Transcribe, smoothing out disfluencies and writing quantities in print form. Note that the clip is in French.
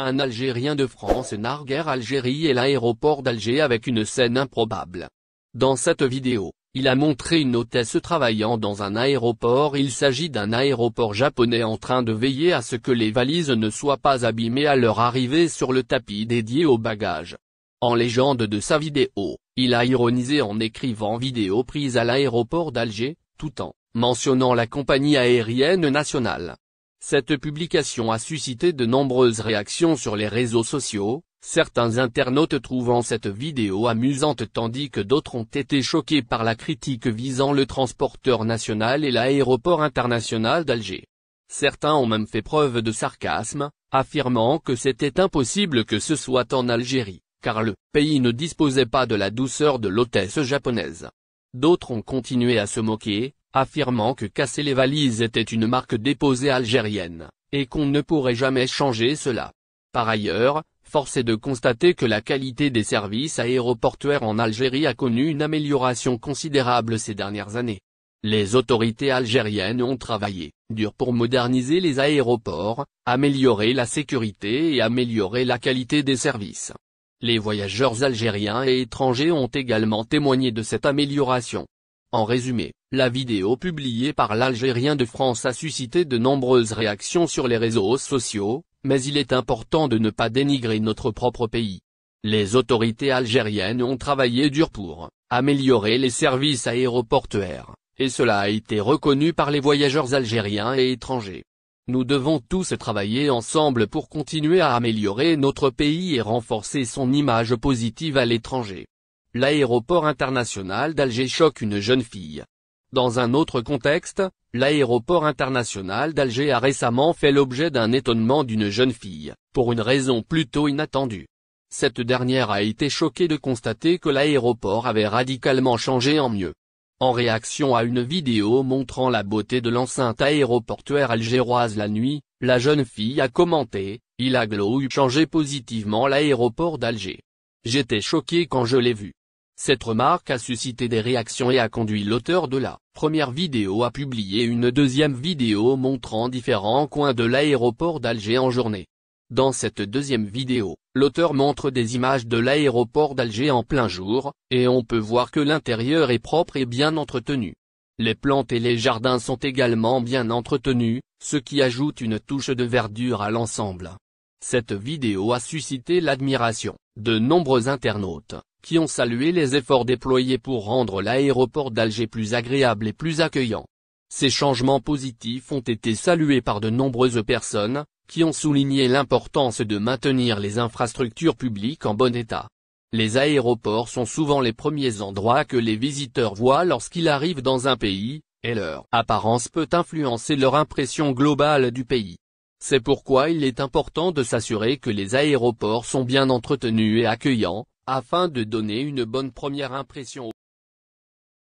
un Algérien de France narguer Algérie et l'aéroport d'Alger avec une scène improbable. Dans cette vidéo, il a montré une hôtesse travaillant dans un aéroport. Il s'agit d'un aéroport japonais en train de veiller à ce que les valises ne soient pas abîmées à leur arrivée sur le tapis dédié aux bagages. En légende de sa vidéo, il a ironisé en écrivant vidéo prise à l'aéroport d'Alger, tout en mentionnant la compagnie aérienne nationale. Cette publication a suscité de nombreuses réactions sur les réseaux sociaux, certains internautes trouvant cette vidéo amusante tandis que d'autres ont été choqués par la critique visant le transporteur national et l'aéroport international d'Alger. Certains ont même fait preuve de sarcasme, affirmant que c'était impossible que ce soit en Algérie, car le pays ne disposait pas de la douceur de l'hôtesse japonaise. D'autres ont continué à se moquer, affirmant que casser les valises était une marque déposée algérienne, et qu'on ne pourrait jamais changer cela. Par ailleurs, force est de constater que la qualité des services aéroportuaires en Algérie a connu une amélioration considérable ces dernières années. Les autorités algériennes ont travaillé dur pour moderniser les aéroports, améliorer la sécurité et améliorer la qualité des services. Les voyageurs algériens et étrangers ont également témoigné de cette amélioration. En résumé, la vidéo publiée par l'Algérien de France a suscité de nombreuses réactions sur les réseaux sociaux, mais il est important de ne pas dénigrer notre propre pays. Les autorités algériennes ont travaillé dur pour améliorer les services aéroportuaires, et cela a été reconnu par les voyageurs algériens et étrangers. Nous devons tous travailler ensemble pour continuer à améliorer notre pays et renforcer son image positive à l'étranger. L'aéroport international d'Alger choque une jeune fille. Dans un autre contexte, l'aéroport international d'Alger a récemment fait l'objet d'un étonnement d'une jeune fille, pour une raison plutôt inattendue. Cette dernière a été choquée de constater que l'aéroport avait radicalement changé en mieux. En réaction à une vidéo montrant la beauté de l'enceinte aéroportuaire algéroise la nuit, la jeune fille a commenté « Il a changé positivement l'aéroport d'Alger. J'étais choquée quand je l'ai vu ». Cette remarque a suscité des réactions et a conduit l'auteur de la première vidéo à publier une deuxième vidéo montrant différents coins de l'aéroport d'Alger en journée. Dans cette deuxième vidéo, l'auteur montre des images de l'aéroport d'Alger en plein jour, et on peut voir que l'intérieur est propre et bien entretenu. Les plantes et les jardins sont également bien entretenus, ce qui ajoute une touche de verdure à l'ensemble. Cette vidéo a suscité l'admiration de nombreux internautes, qui ont salué les efforts déployés pour rendre l'aéroport d'Alger plus agréable et plus accueillant. Ces changements positifs ont été salués par de nombreuses personnes, qui ont souligné l'importance de maintenir les infrastructures publiques en bon état. Les aéroports sont souvent les premiers endroits que les visiteurs voient lorsqu'ils arrivent dans un pays, et leur apparence peut influencer leur impression globale du pays. C'est pourquoi il est important de s'assurer que les aéroports sont bien entretenus et accueillants, afin de donner une bonne première impression.